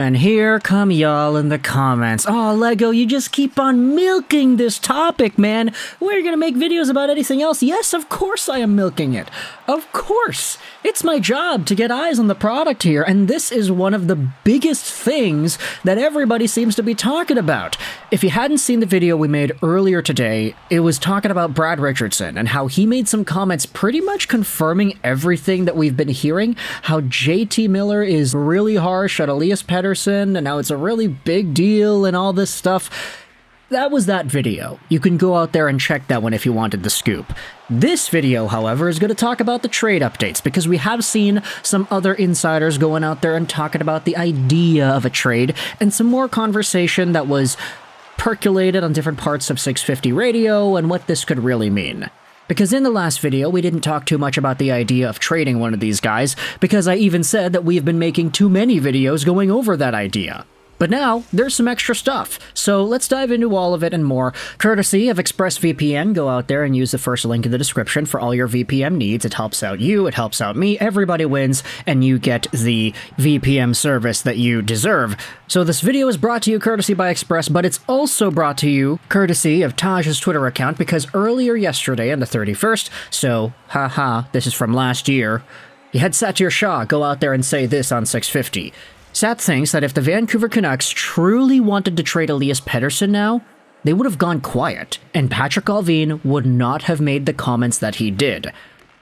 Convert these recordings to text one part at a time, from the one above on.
And here come y'all in the comments. Oh, Lego, you just keep on milking this topic, man. We're gonna make videos about anything else. Yes, of course I am milking it. Of course. It's my job to get eyes on the product here, and this is one of the biggest things that everybody seems to be talking about. If you hadn't seen the video we made earlier today, it was talking about Brad Richardson and how he made some comments pretty much confirming everything that we've been hearing, how JT Miller is really harsh at Elias Pettersson, and how it's a really big deal and all this stuff. That was that video. You can go out there and check that one if you wanted the scoop. This video, however, is going to talk about the trade updates, because we have seen some other insiders going out there and talking about the idea of a trade, and some more conversation that was percolated on different parts of 650 radio and what this could really mean. Because in the last video, we didn't talk too much about the idea of trading one of these guys, because I even said that we've been making too many videos going over that idea. But now, there's some extra stuff, so let's dive into all of it and more. Courtesy of ExpressVPN, go out there and use the first link in the description for all your VPN needs. It helps out you, it helps out me, everybody wins, and you get the VPN service that you deserve. So this video is brought to you courtesy by Express, but it's also brought to you courtesy of Taj's Twitter account, because earlier yesterday on the 31st, so haha, this is from last year, you had Satyr Shah go out there and say this on 650. Sat thinks that if the Vancouver Canucks truly wanted to trade Elias Pettersson now, they would have gone quiet, and Patrik Allvin would not have made the comments that he did.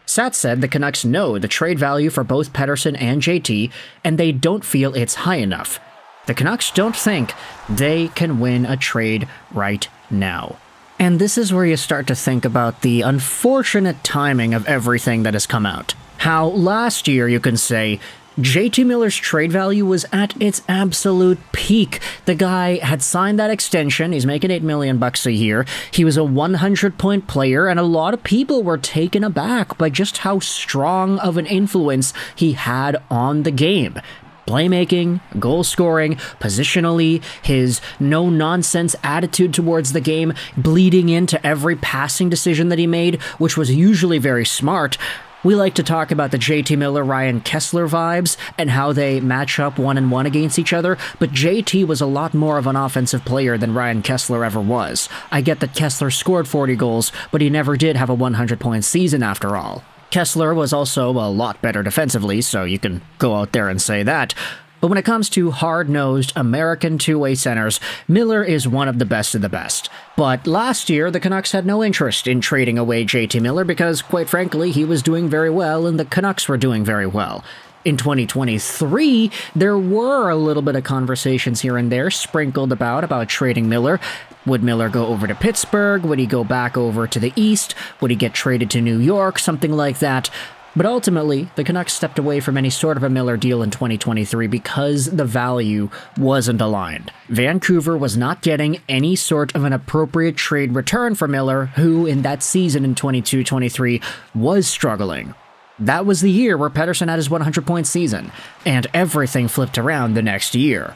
Sat said the Canucks know the trade value for both Pettersson and JT, and they don't feel it's high enough. The Canucks don't think they can win a trade right now. And this is where you start to think about the unfortunate timing of everything that has come out. How last year, you can say, JT Miller's trade value was at its absolute peak. The guy had signed that extension, he's making $8 million a year, he was a 100-point player, and a lot of people were taken aback by just how strong of an influence he had on the game. Playmaking, goal scoring, positionally, his no-nonsense attitude towards the game, bleeding into every passing decision that he made, which was usually very smart. We like to talk about the JT Miller-Ryan Kesler vibes and how they match up 1-1 against each other, but JT was a lot more of an offensive player than Ryan Kesler ever was. I get that Kesler scored 40 goals, but he never did have a 100-point season after all. Kesler was also a lot better defensively, so you can go out there and say that. But when it comes to hard-nosed American two-way centers, Miller is one of the best. But last year, the Canucks had no interest in trading away JT Miller because, quite frankly, he was doing very well and the Canucks were doing very well. In 2023, there were a little bit of conversations here and there sprinkled about trading Miller. Would Miller go over to Pittsburgh? Would he go back over to the East? Would he get traded to New York? Something like that. But ultimately, the Canucks stepped away from any sort of a Miller deal in 2023 because the value wasn't aligned. Vancouver was not getting any sort of an appropriate trade return for Miller, who in that season in 22-23 was struggling. That was the year where Pettersson had his 100-point season, and everything flipped around the next year.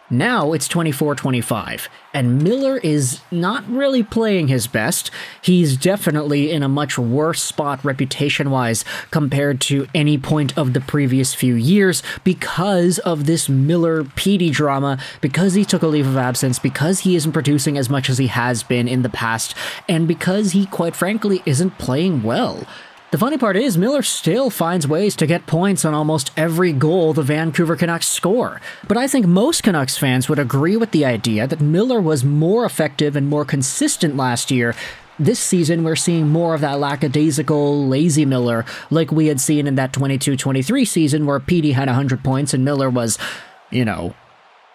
Now it's 24-25, and Miller is not really playing his best. He's definitely in a much worse spot reputation-wise compared to any point of the previous few years because of this Miller-Petey drama, because he took a leave of absence, because he isn't producing as much as he has been in the past, and because he, quite frankly, isn't playing well. The funny part is, Miller still finds ways to get points on almost every goal the Vancouver Canucks score. But I think most Canucks fans would agree with the idea that Miller was more effective and more consistent last year. This season, we're seeing more of that lackadaisical, lazy Miller, like we had seen in that 22-23 season where Petey had 100 points and Miller was,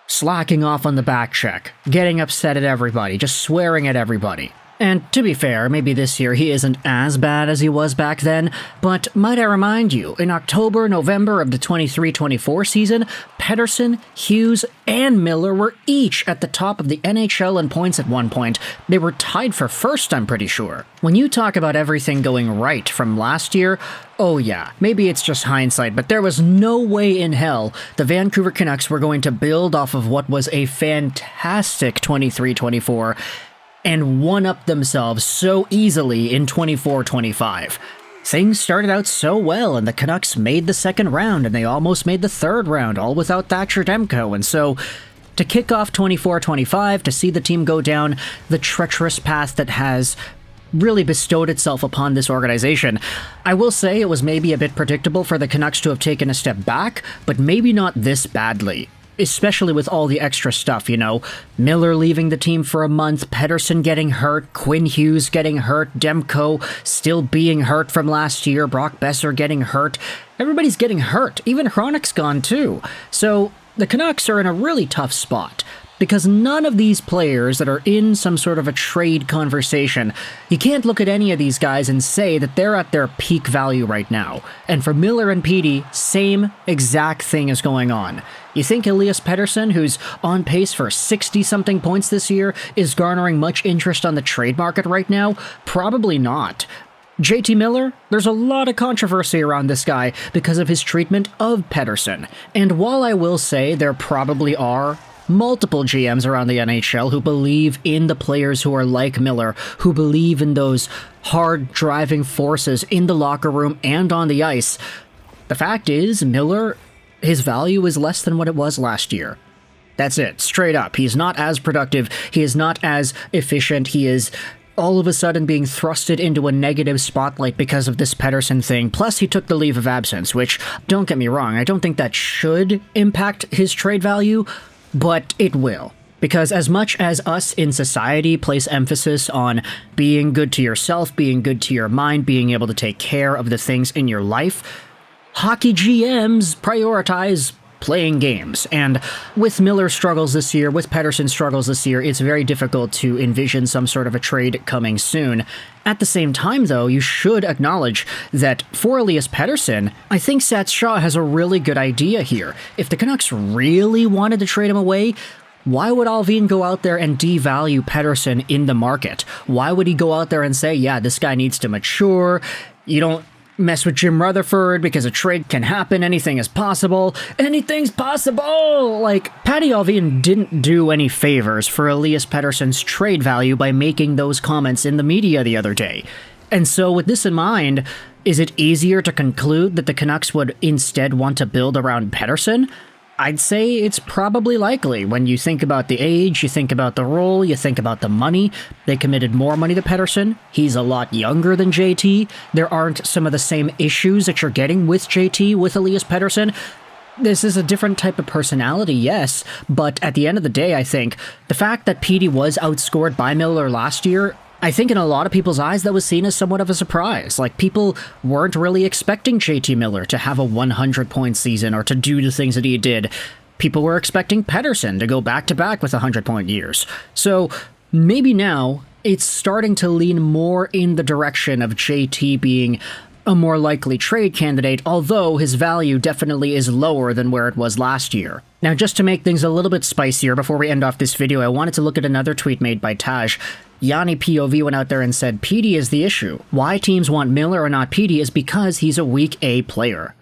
slacking off on the back check, getting upset at everybody, just swearing at everybody. And to be fair, maybe this year he isn't as bad as he was back then, but might I remind you, in October, November of the 23-24 season, Pettersson, Hughes, and Miller were each at the top of the NHL in points at one point. They were tied for first, I'm pretty sure. When you talk about everything going right from last year, oh yeah, maybe it's just hindsight, but there was no way in hell the Vancouver Canucks were going to build off of what was a fantastic 23-24 and one-up themselves so easily in 24-25. things started out so well, and the Canucks made the second round, and they almost made the third round, all without Thatcher Demko, and so to kick off 24-25, to see the team go down the treacherous path that has really bestowed itself upon this organization, I will say it was maybe a bit predictable for the Canucks to have taken a step back, but maybe not this badly. Especially with all the extra stuff, you know, Miller leaving the team for a month, Pettersson getting hurt, Quinn Hughes getting hurt, Demko still being hurt from last year, Brock Besser getting hurt. Everybody's getting hurt. Even Hronek's gone too. So the Canucks are in a really tough spot, because none of these players that are in some sort of a trade conversation, you can't look at any of these guys and say that they're at their peak value right now. And for Miller and Petey, same exact thing is going on. You think Elias Pettersson, who's on pace for 60-something points this year, is garnering much interest on the trade market right now? Probably not. JT Miller, there's a lot of controversy around this guy because of his treatment of Pettersson. And while I will say there probably are multiple GMs around the NHL who believe in the players who are like Miller, who believe in those hard driving forces in the locker room and on the ice, the fact is, Miller, his value is less than what it was last year. That's it, straight up. He's not as productive, he is not as efficient, he is all of a sudden being thrusted into a negative spotlight because of this Pettersson thing. Plus, he took the leave of absence, which, don't get me wrong, I don't think that should impact his trade value, but it will. Because as much as us in society place emphasis on being good to yourself, being good to your mind, being able to take care of the things in your life, hockey GMs prioritize playing games. And with Miller's struggles this year, with Pettersson's struggles this year, it's very difficult to envision some sort of a trade coming soon. At the same time, though, you should acknowledge that for Elias Pettersson, I think Sats Shaw has a really good idea here. If the Canucks really wanted to trade him away, why would Alvin go out there and devalue Pettersson in the market? Why would he go out there and say, yeah, this guy needs to mature, you don't mess with Jim Rutherford because a trade can happen, anything is possible, anything's possible! Like, Patty Alvin didn't do any favors for Elias Pettersson's trade value by making those comments in the media the other day. And so with this in mind, is it easier to conclude that the Canucks would instead want to build around Pettersson? I'd say it's probably likely. When you think about the age, you think about the role, you think about the money. They committed more money to Pettersson. He's a lot younger than JT. There aren't some of the same issues that you're getting with JT, with Elias Pettersson. This is a different type of personality, yes, but at the end of the day, I think the fact that Petey was outscored by Miller last year, I think in a lot of people's eyes that was seen as somewhat of a surprise. Like, people weren't really expecting JT Miller to have a 100-point season or to do the things that he did. People were expecting Pettersson to go back-to-back with 100-point years. So maybe now it's starting to lean more in the direction of JT being a more likely trade candidate, although his value definitely is lower than where it was last year. Now, just to make things a little bit spicier before we end off this video, I wanted to look at another tweet made by Taj. Yanni POV went out there and said, Petey is the issue. Why teams want Miller or not Petey is because he's a weak A player.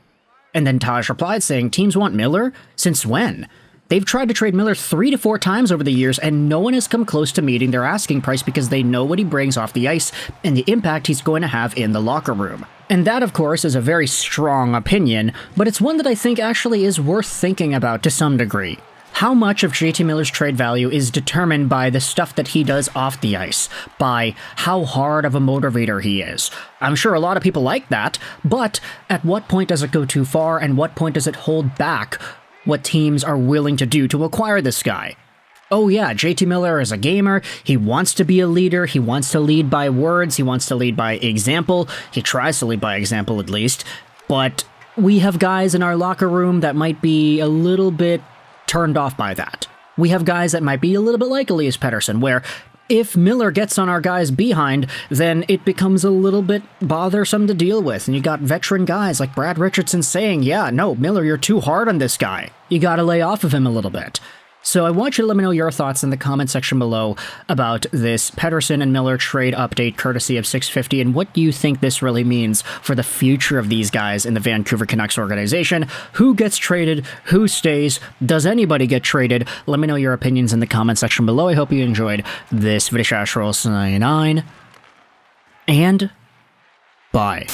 And then Taj replied saying, teams want Miller? Since when? They've tried to trade Miller 3 to 4 times over the years, and no one has come close to meeting their asking price because they know what he brings off the ice and the impact he's going to have in the locker room. And that, of course, is a very strong opinion, but it's one that I think actually is worth thinking about to some degree. How much of JT Miller's trade value is determined by the stuff that he does off the ice, by how hard of a motivator he is? I'm sure a lot of people like that, but at what point does it go too far, and what point does it hold back what teams are willing to do to acquire this guy? Oh yeah, JT Miller is a gamer, he wants to be a leader, he wants to lead by words, he wants to lead by example, he tries to lead by example at least, but we have guys in our locker room that might be a little bit turned off by that. We have guys that might be a little bit like Elias Pettersson, where if Miller gets on our guys' behind, then it becomes a little bit bothersome to deal with. And you got veteran guys like Brad Richardson saying, yeah, no, Miller, you're too hard on this guy. You gotta lay off of him a little bit. So I want you to let me know your thoughts in the comment section below about this Pettersson and Miller trade update courtesy of 650, and what do you think this really means for the future of these guys in the Vancouver Canucks organization? Who gets traded? Who stays? Does anybody get traded? Let me know your opinions in the comment section below. I hope you enjoyed this video. Sign 9, and bye.